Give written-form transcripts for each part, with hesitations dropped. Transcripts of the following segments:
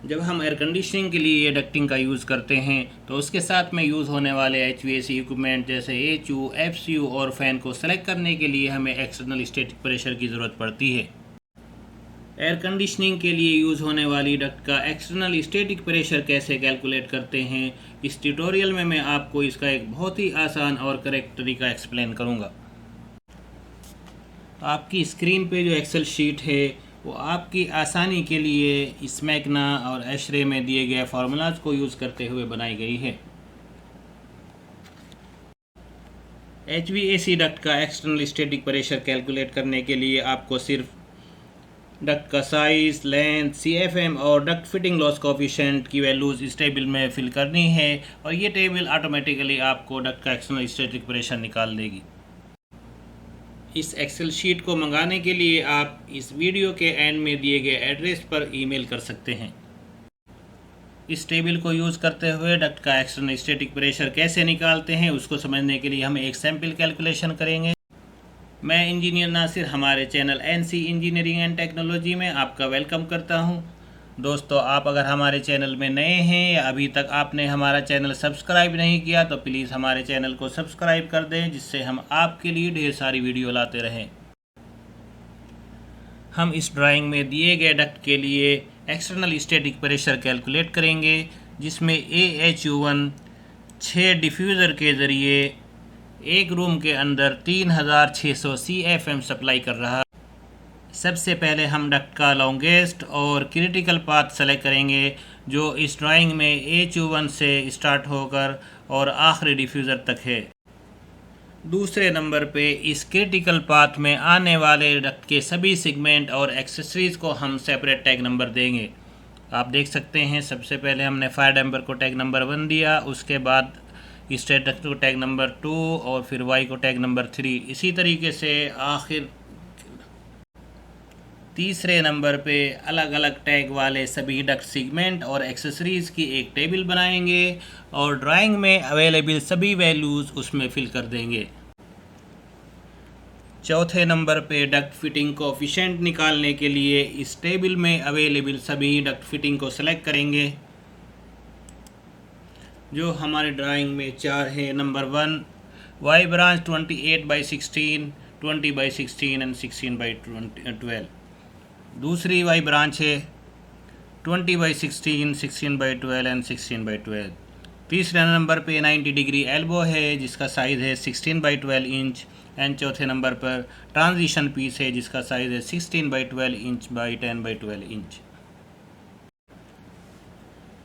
जब हम air conditioning के लिए डक्टिंग का यूज़ करते हैं तो उसके साथ में यूज़ होने वाले HVAC इक्विपमेंट जैसे HU, FCU और फ़ैन को सेलेक्ट करने के लिए हमें एक्सटर्नल स्टैटिक प्रेशर की ज़रूरत पड़ती है। एयर कंडीशनिंग के लिए यूज़ होने वाली डक्ट का एक्सटर्नल स्टैटिक प्रेशर कैसे कैलकुलेट करते हैं, इस ट्यूटोरियल में मैं आपको इसका एक बहुत ही आसान और करेक्ट तरीका एक्सप्लेन करूँगा। आपकी स्क्रीन पे जो एक्सेल शीट है वो आपकी आसानी के लिए इस मैकना और एशरे में दिए गए फार्मूलाज को यूज़ करते हुए बनाई गई है। HVAC डक्ट का एक्सटर्नल स्टैटिक प्रेशर कैलकुलेट करने के लिए आपको सिर्फ डक्ट का साइज, लेंथ, CFM और डक्ट फिटिंग लॉस कोफिशिएंट की वैल्यूज़ इस टेबल में फिल करनी है और ये टेबल ऑटोमेटिकली आपको डक्ट का एक्सटर्नल स्टैटिक प्रेशर निकाल देगी। इस एक्सेल शीट को मंगाने के लिए आप इस वीडियो के एंड में दिए गए एड्रेस पर ईमेल कर सकते हैं। इस टेबल को यूज़ करते हुए डक्ट का एक्सटर्नल स्टैटिक प्रेशर कैसे निकालते हैं उसको समझने के लिए हम एक सैम्पल कैलकुलेशन करेंगे। मैं इंजीनियर नासिर हमारे channel NC engineering and technology में आपका वेलकम करता हूं। दोस्तों, आप अगर हमारे चैनल में नए हैं या अभी तक आपने हमारा चैनल सब्सक्राइब नहीं किया तो प्लीज़ हमारे चैनल को सब्सक्राइब कर दें, जिससे हम आपके लिए ढेर सारी वीडियो लाते रहें। हम इस ड्राइंग में दिए गए डक्ट के लिए एक्सटर्नल स्टैटिक प्रेशर कैलकुलेट करेंगे, जिसमें AHU1 6 डिफ्यूज़र के ज़रिए एक रूम के अंदर 3600 CFM सप्लाई कर रहा है। सबसे पहले हम डक्ट का लॉन्गेस्ट और क्रिटिकल पाथ सेलेक्ट करेंगे, जो इस ड्राइंग में AHU1 से स्टार्ट होकर और आखिरी डिफ्यूज़र तक है। दूसरे नंबर पे इस क्रिटिकल पाथ में आने वाले डक्ट के सभी सेगमेंट और एक्सेसरीज़ को हम सेपरेट टैग नंबर देंगे। आप देख सकते हैं, सबसे पहले हमने फायर डैम्पर को टैग नंबर 1 दिया, उसके बाद स्ट्रेट डक्ट को टैग नंबर 2 और फिर वाई को टैग नंबर 3। इसी तरीके से आखिर तीसरे नंबर पे अलग अलग टैग वाले सभी डक्ट सेगमेंट और एक्सेसरीज़ की एक टेबल बनाएंगे और ड्राइंग में अवेलेबल सभी वैल्यूज़ उसमें फिल कर देंगे। चौथे नंबर पे डक्ट फिटिंग कोफिशिएंट निकालने के लिए इस टेबल में अवेलेबल सभी डक्ट फिटिंग को सेलेक्ट करेंगे, जो हमारे ड्राइंग में 4 है। Number 1 Y branch 28/16, 20/16 and 16/12। दूसरी वाई ब्रांच है 20/16, 16/12 एंड 16/12। तीसरे नंबर पे 90 डिग्री एल्बो है जिसका साइज़ है 16/12 इंच एंड चौथे नंबर पर ट्रांजिशन पीस है जिसका साइज़ है 16/12 इंच बाई 10/12 इंच।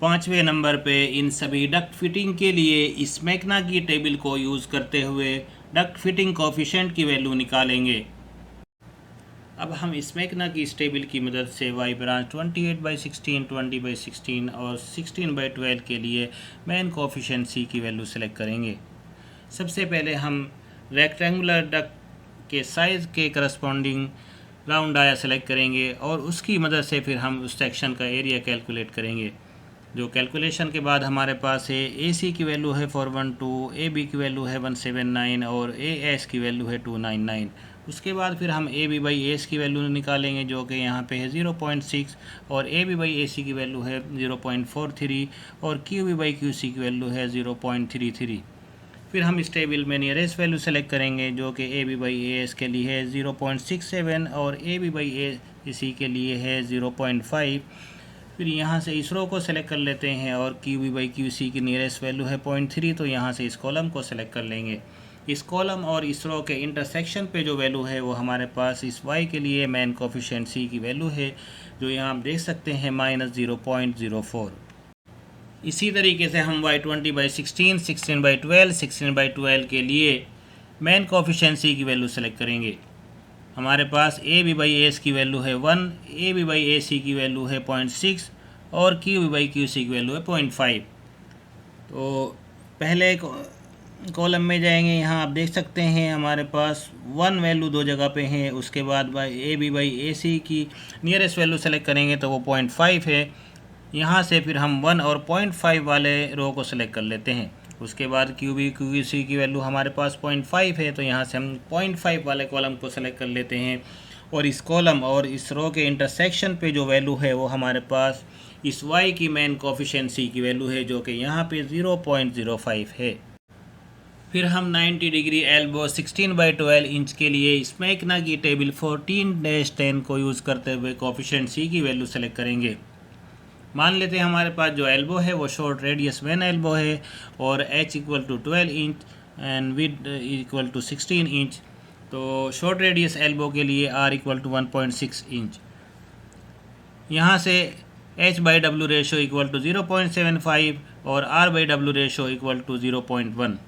पाँचवें नंबर पे इन सभी डक्ट फिटिंग के लिए इस मैकना की टेबल को यूज़ करते हुए डक्ट फिटिंग कोफिशिएंट की वैल्यू निकालेंगे। अब हम इस मैकना की इस टेबल की मदद से वाई ब्रांच 28/16, 20/16 और 16/12 के लिए मेन कोफिशिएंसी की वैल्यू सेलेक्ट करेंगे। सबसे पहले हम रेक्टेंगुलर डक्ट के साइज़ के करस्पॉन्डिंग राउंड आया सेलेक्ट करेंगे और उसकी मदद से फिर हम उस सेक्शन का एरिया कैलकुलेट करेंगे। जो कैलकुलेशन के बाद हमारे पास है AC की वैल्यू है 412, AB की वैल्यू है 179 और AS की वैल्यू है 299। उसके बाद फिर हम AB/AS की वैल्यू निकालेंगे, जो कि यहाँ पे है 0.6 और AB/AC की वैल्यू है 0.43 और QB/QC की वैल्यू है 0.33। फिर हम इस टेबल में नियरेस्ट वैल्यू सेलेक्ट करेंगे, जो कि AB/AS के लिए है 0.67 और AB/AC के लिए है 0.5। फिर यहाँ से इस रो को सेलेक्ट कर लेते हैं और QB/QC की नियरेस्ट वैल्यू है 0.3, तो यहाँ से इस कॉलम को सेलेक्ट कर लेंगे। इस कॉलम और इस रो के इंटरसेक्शन पे जो वैल्यू है वो हमारे पास इस y के लिए मेन कोफिशिएंसी की वैल्यू है, जो यहाँ आप देख सकते हैं -0.04। इसी तरीके से हम y 20/16, 16/12, 16/12 के लिए मेन कोफिशिएंसी की वैल्यू सेलेक्ट करेंगे। हमारे पास AB/AS की वैल्यू है 1, AB/AC की वैल्यू है 0.6 और QB/QC की वैल्यू है 0.5। तो पहले कॉलम में जाएंगे, यहाँ आप देख सकते हैं हमारे पास 1 वैल्यू 2 जगह पे है। उसके बाद AB/AC की नियरेस्ट वैल्यू सेलेक्ट करेंगे तो वो 0.5 है। यहाँ से फिर हम 1 और 0.5 वाले रो को सेलेक्ट कर लेते हैं। उसके बाद QB/QC की वैल्यू हमारे पास 0.5 है, तो यहाँ से हम 0.5 वाले कॉलम को सेलेक्ट कर लेते हैं और इस कॉलम और इस रो के इंटरसेक्शन पे जो वैल्यू है वो हमारे पास इस y की मेन कोफिशिएंसी की वैल्यू है, जो कि यहाँ पे 0.05 है। फिर हम 90 डिग्री एल्बो 16/12 इंच के लिए स्मैकना की टेबल 14-10 को यूज़ करते हुए कोफिशिएंट सी की वैल्यू सेलेक्ट करेंगे। मान लेते हैं हमारे पास जो एल्बो है वो शॉर्ट रेडियस मेन एल्बो है और h equal to 12 inch and width equal to 16 inch. तो शॉर्ट रेडियस एल्बो के लिए r इक्वल टू 1.6 इंच। यहाँ से h/w रेशो इक्वल टू 0.75 और r/w रेशो इक्वल टू 0.1।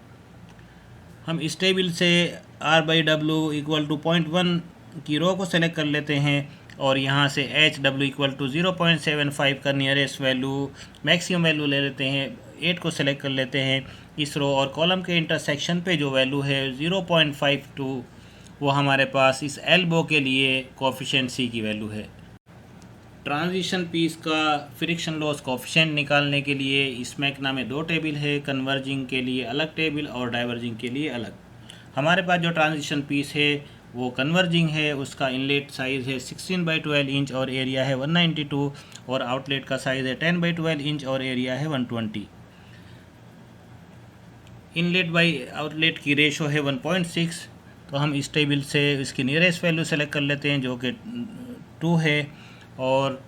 हम इस टेबल से r/w इक्वल टू 0.1 की रो को सेलेक्ट कर लेते हैं और यहाँ से h/w इक्वल टू 0.75 का नियरेस्ट वैल्यू मैक्सिमम वैल्यू ले लेते हैं, 8 को सेलेक्ट कर लेते हैं। इस रो और कॉलम के इंटरसेक्शन पे जो वैल्यू है 0.52 वो हमारे पास इस एल्बो के लिए कोफिशिएंट सी की वैल्यू है। ट्रांजिशन पीस का फ्रिक्शन लॉस कोफिशिएंट निकालने के लिए स्मैकना में 2 टेबल है, कन्वर्जिंग के लिए अलग टेबल और डाइवर्जिंग के लिए अलग। हमारे पास जो ट्रांजिशन पीस है वो कन्वर्जिंग है, उसका इनलेट साइज़ है 16/12 इंच और एरिया है 192 और आउटलेट का साइज़ है 10/12 इंच और एरिया है 120। इनलेट बाई आउटलेट की रेशो है 1.6। तो हम इस टेबल से इसकी नियरेस्ट वैल्यू सेलेक्ट कर लेते हैं जो कि 2 है और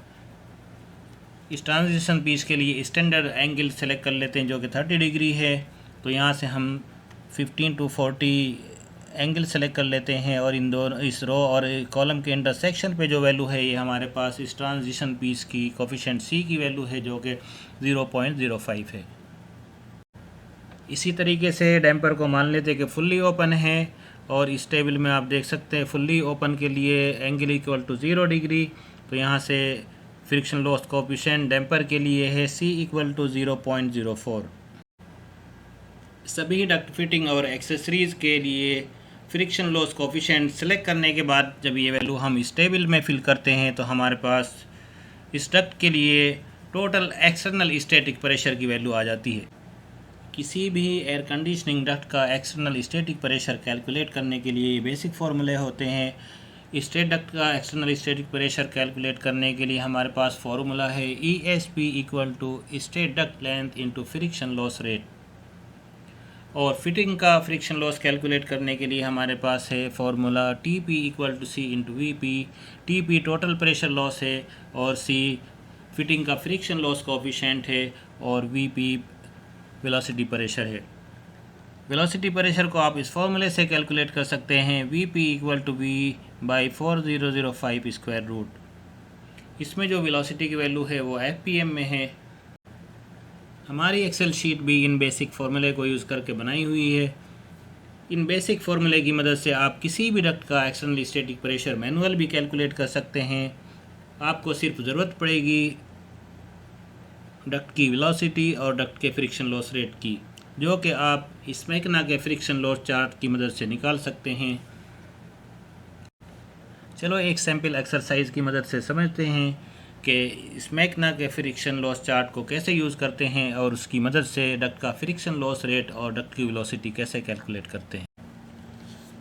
इस ट्रांजिशन पीस के लिए स्टैंडर्ड एंगल सेलेक्ट कर लेते हैं जो कि 30 डिग्री है। तो यहाँ से हम 15 to 40 एंगल सेलेक्ट कर लेते हैं और इन दोनों इस रो और कॉलम के इंटरसेक्शन पे जो वैल्यू है ये हमारे पास इस ट्रांजिशन पीस की कोफिशिएंट सी की वैल्यू है जो कि 0.05 है। इसी तरीके से डैम्पर को मान लेते हैं कि फुल्ली ओपन है और इस टेबल में आप देख सकते हैं फुल्ली ओपन के लिए एंगल इक्वल टू 0 डिग्री। तो यहाँ से फ्रिक्शन लॉस कोफिशिएंट डैम्पर के लिए है C इक्वल टू 0.04। सभी डक्ट फिटिंग और एक्सेसरीज़ के लिए फ्रिक्शन लॉस कोफिशिएंट सेलेक्ट करने के बाद जब ये वैल्यू हम इस टेबल में फिल करते हैं तो हमारे पास इस डक्ट के लिए टोटल एक्सटर्नल स्टैटिक प्रेशर की वैल्यू आ जाती है। किसी भी एयर कंडीशनिंग डक्ट का एक्सटर्नल स्टैटिक प्रेशर कैलकुलेट करने के लिए बेसिक फार्मूले होते हैं। स्टेट डक्ट का एक्सटर्नल स्टैटिक प्रेशर कैलकुलेट करने के लिए हमारे पास फार्मूला है ESP equal to straight duct length into friction loss rate. और फिटिंग का फ्रिक्शन लॉस कैलकुलेट करने के लिए हमारे पास है formula TP equal to C into VP। TP total pressure loss है और C फिटिंग का फ्रिक्शन लॉस कोफिशिएंट है और VP वेलोसिटी प्रेशर है। वेलोसिटी प्रेशर को आप इस फॉर्मूले से कैलकुलेट कर सकते हैं VP equal to V/4005 square root. इसमें जो वेलोसिटी की वैल्यू है वो FPM में है। हमारी एक्सेल शीट भी इन बेसिक फार्मूले को यूज़ करके बनाई हुई है। इन बेसिक फार्मूले की मदद से आप किसी भी डक्ट का एक्सटर्नल स्टैटिक प्रेशर मैनुअल भी कैलकुलेट कर सकते हैं। आपको सिर्फ ज़रूरत पड़ेगी डक्ट की वेलोसिटी और डक्ट के फ्रिक्शन लॉस रेट की, जो कि आप स्मैकना के फ्रिक्शन लॉस चार्ट की मदद से निकाल सकते हैं। चलो एक सैम्पल एक्सरसाइज की मदद से समझते हैं कि स्मैकना के फ्रिक्शन लॉस चार्ट को कैसे यूज़ करते हैं और उसकी मदद से डक्ट का फ्रिक्शन लॉस रेट और डक्ट की वेलोसिटी कैसे कैलकुलेट करते हैं।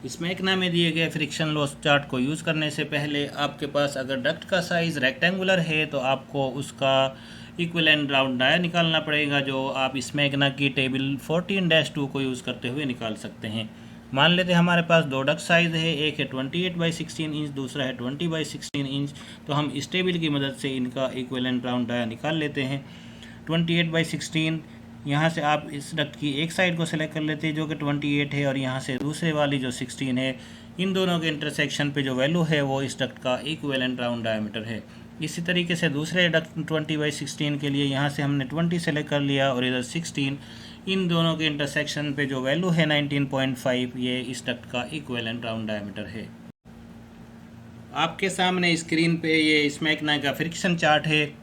स्मैकना में दिए गए फ्रिक्शन लॉस चार्ट को यूज़ करने से पहले आपके पास अगर डक्ट का साइज़ रेक्टेंगुलर है तो आपको उसका इक्विवेलेंट राउंड डाया निकालना पड़ेगा, जो आप स्मैकना की टेबल 14-2 को यूज़ करते हुए निकाल सकते हैं। मान लेते हैं हमारे पास 2 डक्ट साइज़ है, एक है 28/16 इंच, दूसरा है 20/16 इंच। तो हम इस टेबल की मदद से इनका इक्विवेलेंट राउंड डाया निकाल लेते हैं। 28/16 यहाँ से आप इस डक्ट की एक साइड को सेलेक्ट कर लेते हैं जो कि 28 है और यहाँ से दूसरे वाली जो 16 है, इन दोनों के इंटरसेक्शन पे जो वैल्यू है वो इस डक्ट का इक्विवेलेंट राउंड डायमीटर है। इसी तरीके से दूसरे डक्ट 20/16 के लिए यहाँ से हमने 20 सेलेक्ट कर लिया और इधर 16, इन दोनों के इंटरसेक्शन पे जो वैल्यू है 19.5, ये इस डक्ट का इक्विवेलेंट राउंड डायमीटर है। आपके सामने स्क्रीन पे ये स्मैकना का फ्रिक्शन चार्ट है।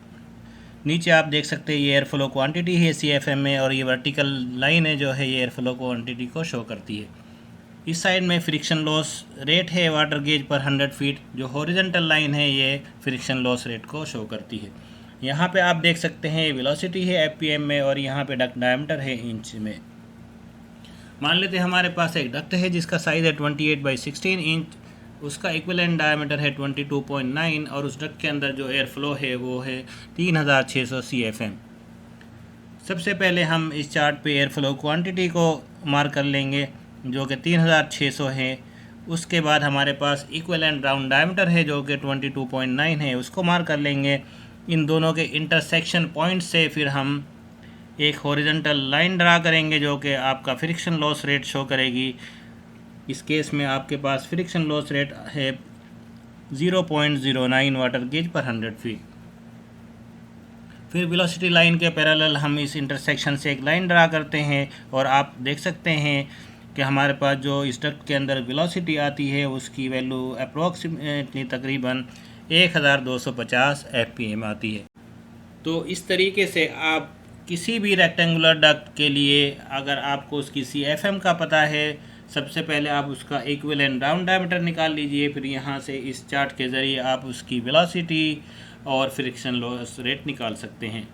नीचे आप देख सकते हैं ये एयर फ्लो क्वांटिटी है CFM में और ये वर्टिकल लाइन है जो है ये एयर फ्लो क्वांटिटी को शो करती है। इस साइड में फ्रिक्शन लॉस रेट है वाटर गेज पर 100 फीट, जो हॉरिजॉन्टल लाइन है ये फ्रिक्शन लॉस रेट को शो करती है। यहाँ पे आप देख सकते हैं वेलोसिटी है FPM में और यहाँ पे डक्ट डायमीटर है इंच में। मान लेते हैं हमारे पास एक डक्ट है जिसका साइज़ है 28/16 इंच। उसका इक्विवेलेंट डायमीटर है 22.9 और उस डक्ट के अंदर जो एयर फ्लो है वो है 3600 CFM। सबसे पहले हम इस चार्ट पे एयर फ्लो क्वांटिटी को मार्क कर लेंगे जो कि 3600 है। उसके बाद हमारे पास इक्विवेलेंट राउंड डायमीटर है जो कि 22.9 है, उसको मार्क कर लेंगे। इन दोनों के इंटरसेक्शन पॉइंट से फिर हम एक हॉरिजॉन्टल लाइन ड्रा करेंगे जो कि आपका फ्रिक्शन लॉस रेट शो करेगी। इस केस में आपके पास फ्रिक्शन लॉस रेट है 0.09 वाटर गेज पर 100 फीट। फिर वेलोसिटी लाइन के पैरेलल हम इस इंटरसेक्शन से एक लाइन ड्रा करते हैं और आप देख सकते हैं कि हमारे पास जो इस डक्ट के अंदर वेलोसिटी आती है उसकी वैल्यू अप्रोक्सीमेटली तकरीबन 1250 FPM आती है। तो इस तरीके से आप किसी भी रेक्टेंगुलर डक्ट के लिए अगर आपको उसकी CFM का पता है, सबसे पहले आप उसका इक्विवेलेंट राउंड डायमीटर निकाल लीजिए। फिर यहाँ से इस चार्ट के ज़रिए आप उसकी वेलोसिटी और फ्रिक्शन लॉस रेट निकाल सकते हैं।